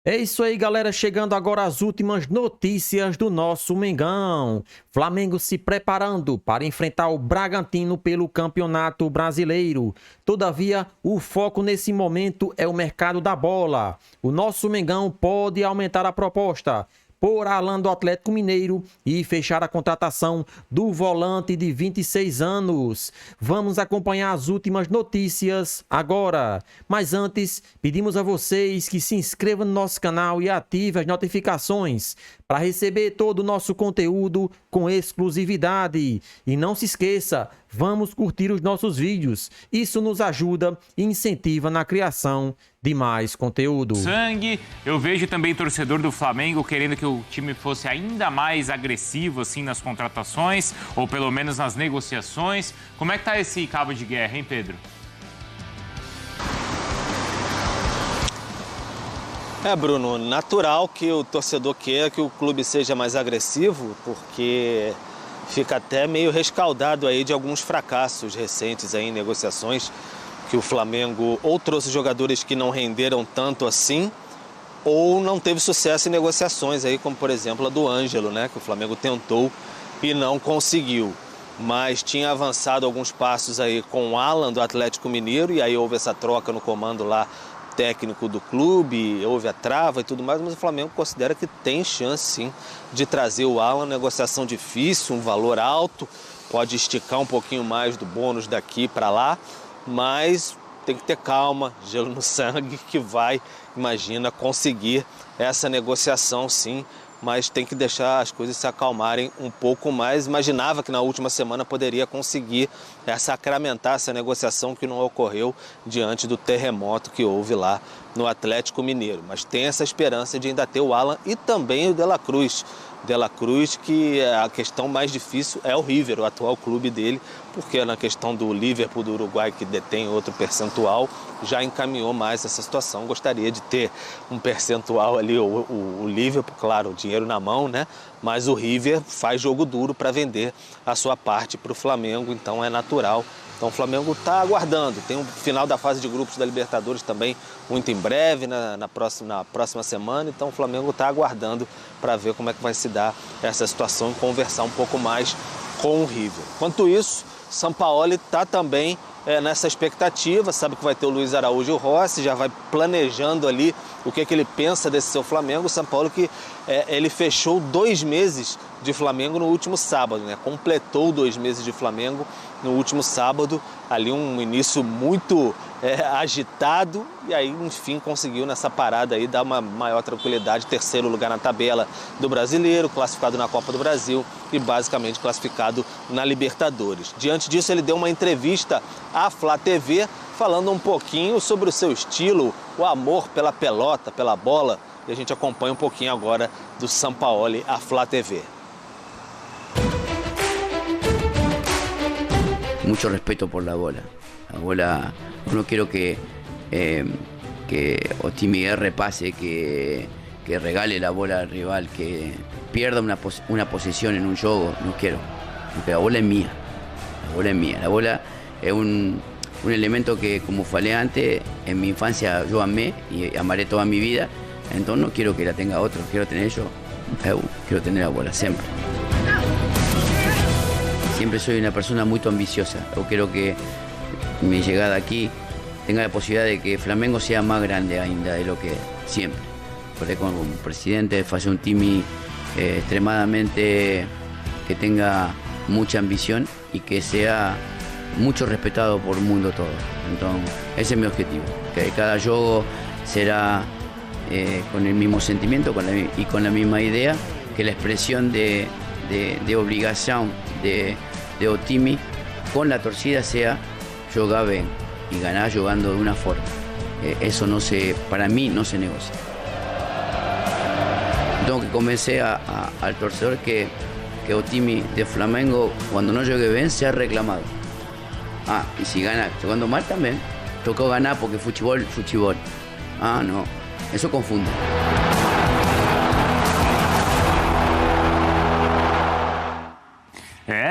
É isso aí, galera. Chegando agora às últimas notícias do nosso Mengão. Flamengo se preparando para enfrentar o Bragantino pelo Campeonato Brasileiro. Todavia, o foco nesse momento é o mercado da bola. O nosso Mengão pode aumentar a proposta por Alan do Atlético Mineiro e fechar a contratação do volante de 26 anos. Vamos acompanhar as últimas notícias agora. Mas antes, pedimos a vocês que se inscrevam no nosso canal e ativem as notificações para receber todo o nosso conteúdo com exclusividade. E não se esqueça, vamos curtir os nossos vídeos. Isso nos ajuda e incentiva na criação de mais conteúdo. Sangue, eu vejo também torcedor do Flamengo querendo que o time fosse ainda mais agressivo assim nas contratações, ou pelo menos nas negociações. Como é que tá esse cabo de guerra, hein, Pedro? Bruno, natural que o torcedor queira que o clube seja mais agressivo, porque fica até meio rescaldado aí de alguns fracassos recentes aí em negociações, que o Flamengo ou trouxe jogadores que não renderam tanto assim, ou não teve sucesso em negociações aí, como por exemplo a do Ângelo, né, que o Flamengo tentou e não conseguiu. Mas tinha avançado alguns passos aí com o Alan do Atlético Mineiro, e aí houve essa troca no comando lá técnico do clube, houve a trava e tudo mais, mas o Flamengo considera que tem chance sim de trazer o Alan, negociação difícil, um valor alto, pode esticar um pouquinho mais do bônus daqui para lá, mas tem que ter calma, gelo no sangue, que vai, imagina, conseguir essa negociação sim, mas tem que deixar as coisas se acalmarem um pouco mais. Imaginava que na última semana poderia conseguir sacramentar essa negociação que não ocorreu diante do terremoto que houve lá no Atlético Mineiro. Mas tem essa esperança de ainda ter o Alan e também o De La Cruz. De La Cruz, que a questão mais difícil é o River, o atual clube dele, porque na questão do Liverpool do Uruguai, que detém outro percentual, já encaminhou mais essa situação. Gostaria de ter um percentual ali, o Liverpool, claro, o dinheiro na mão, né? Mas o River faz jogo duro para vender a sua parte para o Flamengo, então é natural. Então o Flamengo está aguardando, tem o final da fase de grupos da Libertadores também muito em breve, na próxima semana, então o Flamengo está aguardando para ver como é que vai se dar essa situação e conversar um pouco mais com o River. Enquanto isso, Sampaoli está também nessa expectativa, sabe que vai ter o Luiz Araújo Rossi, já vai planejando ali o que ele pensa desse seu Flamengo. O Sampaoli que ele fechou 2 meses de Flamengo no último sábado, né? Completou 2 meses de Flamengo no último sábado, ali um início muito agitado, e aí enfim conseguiu nessa parada aí dar uma maior tranquilidade, 3º lugar na tabela do Brasileiro, classificado na Copa do Brasil e basicamente classificado na Libertadores. Diante disso ele deu uma entrevista à Flá TV, falando um pouquinho sobre o seu estilo, o amor pela pelota, pela bola, e a gente acompanha um pouquinho agora do Sampaoli à Flá TV. Mucho respeto por la bola. La bola, no quiero que Otimi R pase, que regale la bola al rival, que pierda una posición en un juego. No quiero. Porque la bola es mía. La bola es mía. La bola es un elemento que, como falé antes, en mi infancia yo amé y amaré toda mi vida. Entonces no quiero que la tenga otro. Quiero tener yo. Quiero tener la bola siempre. Siempre soy una persona muy ambiciosa. Yo quiero que mi llegada aquí tenga la posibilidad de que Flamengo sea más grande ainda de lo que siempre. Porque como presidente hace un team extremadamente que tenga mucha ambición y que sea mucho respetado por el mundo todo. Entonces, ese es mi objetivo. Que cada juego será con el mismo sentimiento y con la misma idea, que la expresión de obligación de Otimi con la torcida sea jugar bien y ganar jugando de una forma. Eso para mí no se negocia. Tengo que convencer al torcedor que Otimi de Flamengo, cuando no juegue bien, sea reclamado. Y si gana jugando mal también, tocó ganar porque fútbol. No, eso confunde.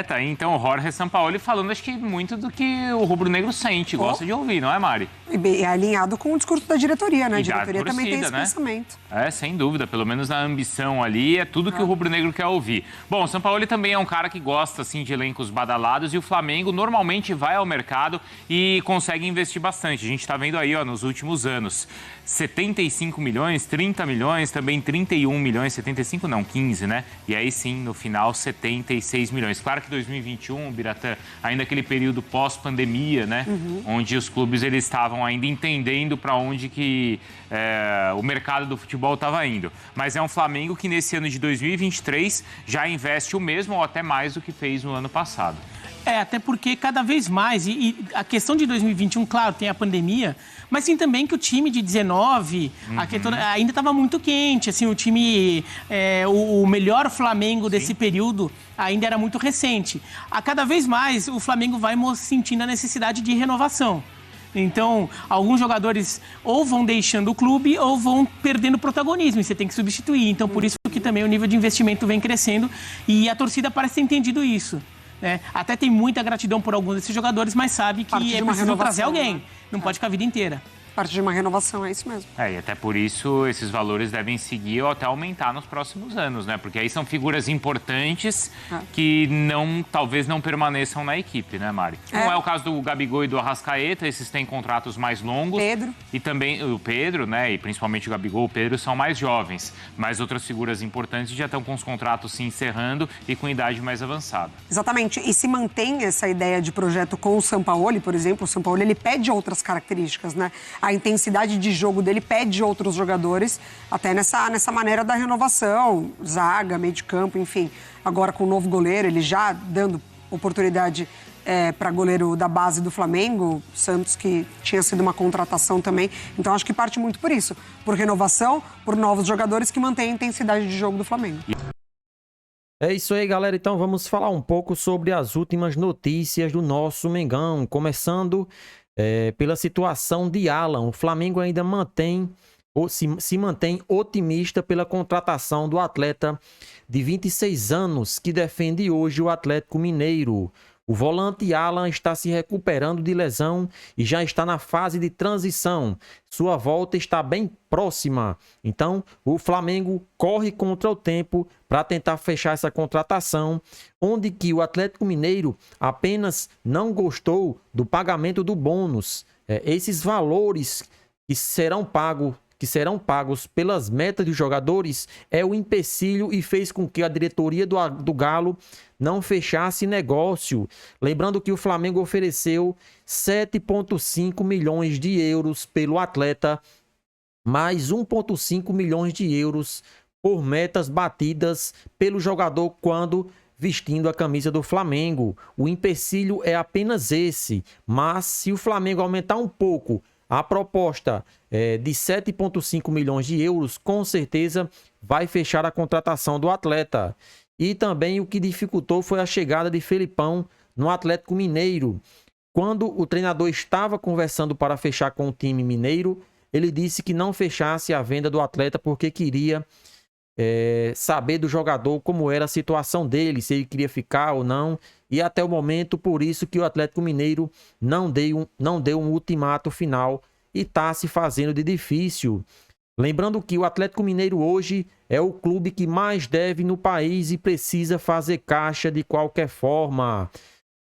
Tá aí então o Jorge Sampaoli falando, acho que muito do que o rubro-negro sente, gosta de ouvir, não é, Mari? E é alinhado com o discurso da diretoria, né? A E da diretoria também tem torcida, esse né? pensamento. Sem dúvida, pelo menos na ambição ali, é tudo que o rubro-negro quer ouvir. Bom, o Sampaoli também é um cara que gosta, assim, de elencos badalados e o Flamengo normalmente vai ao mercado e consegue investir bastante. A gente tá vendo aí, ó, nos últimos anos, 75 milhões, 30 milhões, também 31 milhões, 75 não, 15, né? E aí sim, no final, 76 milhões. Claro que 2021, Biratã, ainda aquele período pós-pandemia, né? Onde os clubes eles estavam ainda entendendo para onde que o mercado do futebol estava indo. Mas é um Flamengo que nesse ano de 2023 já investe o mesmo ou até mais do que fez no ano passado. Até porque cada vez mais, e a questão de 2021, claro, tem a pandemia, mas sim também que o time de 19 ainda estava muito quente, assim, o time, o melhor Flamengo desse período ainda era muito recente. A cada vez mais o Flamengo vai sentindo a necessidade de renovação. Então, alguns jogadores ou vão deixando o clube ou vão perdendo protagonismo e você tem que substituir. Então, por isso que também o nível de investimento vem crescendo e a torcida parece ter entendido isso. Até tem muita gratidão por alguns desses jogadores, mas sabe que é preciso trazer alguém. Né? Não pode ficar a vida inteira. Parte de uma renovação, é isso mesmo. E até por isso esses valores devem seguir ou até aumentar nos próximos anos, né? Porque aí são figuras importantes que talvez não permaneçam na equipe, né, Mari? Não é o caso do Gabigol e do Arrascaeta, esses têm contratos mais longos. Pedro. E também o Pedro, né? E principalmente o Gabigol e o Pedro são mais jovens. Mas outras figuras importantes já estão com os contratos se encerrando e com idade mais avançada. Exatamente. E se mantém essa ideia de projeto com o Sampaoli, por exemplo, o Sampaoli ele pede outras características, né? A intensidade de jogo dele pede outros jogadores, até nessa maneira da renovação, zaga, meio de campo, enfim. Agora com o novo goleiro, ele já dando oportunidade para goleiro da base do Flamengo, Santos, que tinha sido uma contratação também. Então acho que parte muito por isso, por renovação, por novos jogadores que mantêm a intensidade de jogo do Flamengo. É isso aí, galera. Então vamos falar um pouco sobre as últimas notícias do nosso Mengão, começando pela situação de Alan. O Flamengo ainda se mantém otimista pela contratação do atleta de 26 anos que defende hoje o Atlético Mineiro. O volante Alan está se recuperando de lesão e já está na fase de transição. Sua volta está bem próxima. Então, o Flamengo corre contra o tempo para tentar fechar essa contratação, onde que o Atlético Mineiro apenas não gostou do pagamento do bônus. Esses valores que serão pagos pelas metas dos jogadores é o empecilho e fez com que a diretoria do Galo não fechasse negócio. Lembrando que o Flamengo ofereceu 7,5 milhões de euros pelo atleta, mais 1,5 milhões de euros por metas batidas pelo jogador quando vestindo a camisa do Flamengo. O empecilho é apenas esse, mas se o Flamengo aumentar um pouco a proposta de 7,5 milhões de euros, com certeza vai fechar a contratação do atleta. E também o que dificultou foi a chegada de Felipão no Atlético Mineiro. Quando o treinador estava conversando para fechar com o time mineiro, ele disse que não fechasse a venda do atleta porque queria saber do jogador como era a situação dele, se ele queria ficar ou não. E até o momento, por isso que o Atlético Mineiro não deu um ultimato final e está se fazendo de difícil. Lembrando que o Atlético Mineiro hoje é o clube que mais deve no país e precisa fazer caixa de qualquer forma.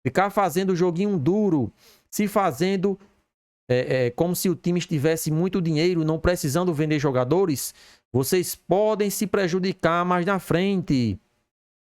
Ficar fazendo joguinho duro, se fazendo como se o time estivesse muito dinheiro, não precisando vender jogadores, vocês podem se prejudicar mais na frente.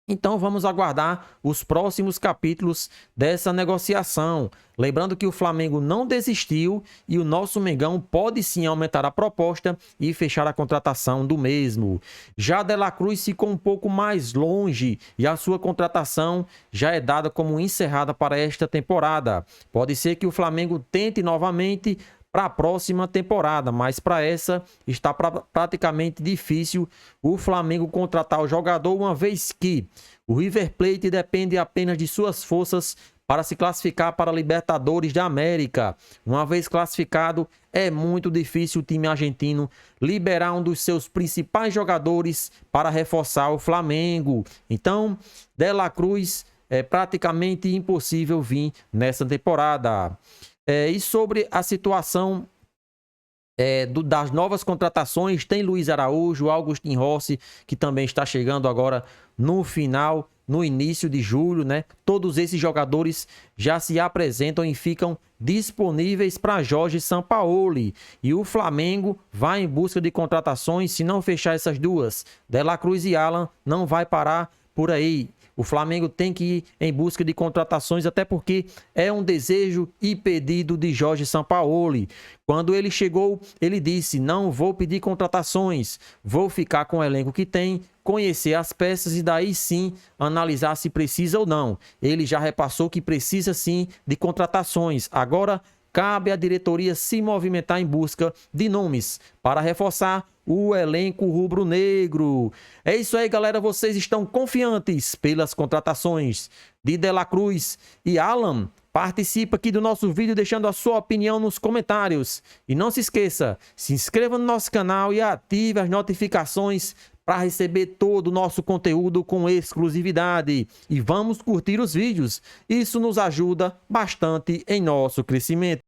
Então vamos aguardar os próximos capítulos dessa negociação. Lembrando que o Flamengo não desistiu e o nosso Mengão pode sim aumentar a proposta e fechar a contratação do mesmo. Já De La Cruz ficou um pouco mais longe e a sua contratação já é dada como encerrada para esta temporada. Pode ser que o Flamengo tente novamente para a próxima temporada, mas para essa está praticamente difícil o Flamengo contratar o jogador, uma vez que o River Plate depende apenas de suas forças para se classificar para a Libertadores da América. Uma vez classificado, é muito difícil o time argentino liberar um dos seus principais jogadores para reforçar o Flamengo. Então, De La Cruz é praticamente impossível vir nessa temporada. E sobre a situação das novas contratações, tem Luiz Araújo, Augustin Rossi, que também está chegando agora no final, no início de julho, né? Todos esses jogadores já se apresentam e ficam disponíveis para Jorge Sampaoli. E o Flamengo vai em busca de contratações. Se não fechar essas duas, De La Cruz e Alan, não vai parar por aí. O Flamengo tem que ir em busca de contratações, até porque é um desejo e pedido de Jorge Sampaoli. Quando ele chegou, ele disse: não vou pedir contratações, vou ficar com o elenco que tem, conhecer as peças e daí sim analisar se precisa ou não. Ele já repassou que precisa sim de contratações. Agora cabe à diretoria se movimentar em busca de nomes para reforçar o elenco rubro-negro. É isso aí, galera. Vocês estão confiantes pelas contratações de La Cruz e Alan? Participa aqui do nosso vídeo deixando a sua opinião nos comentários. E não se esqueça, se inscreva no nosso canal e ative as notificações para receber todo o nosso conteúdo com exclusividade. E vamos curtir os vídeos. Isso nos ajuda bastante em nosso crescimento.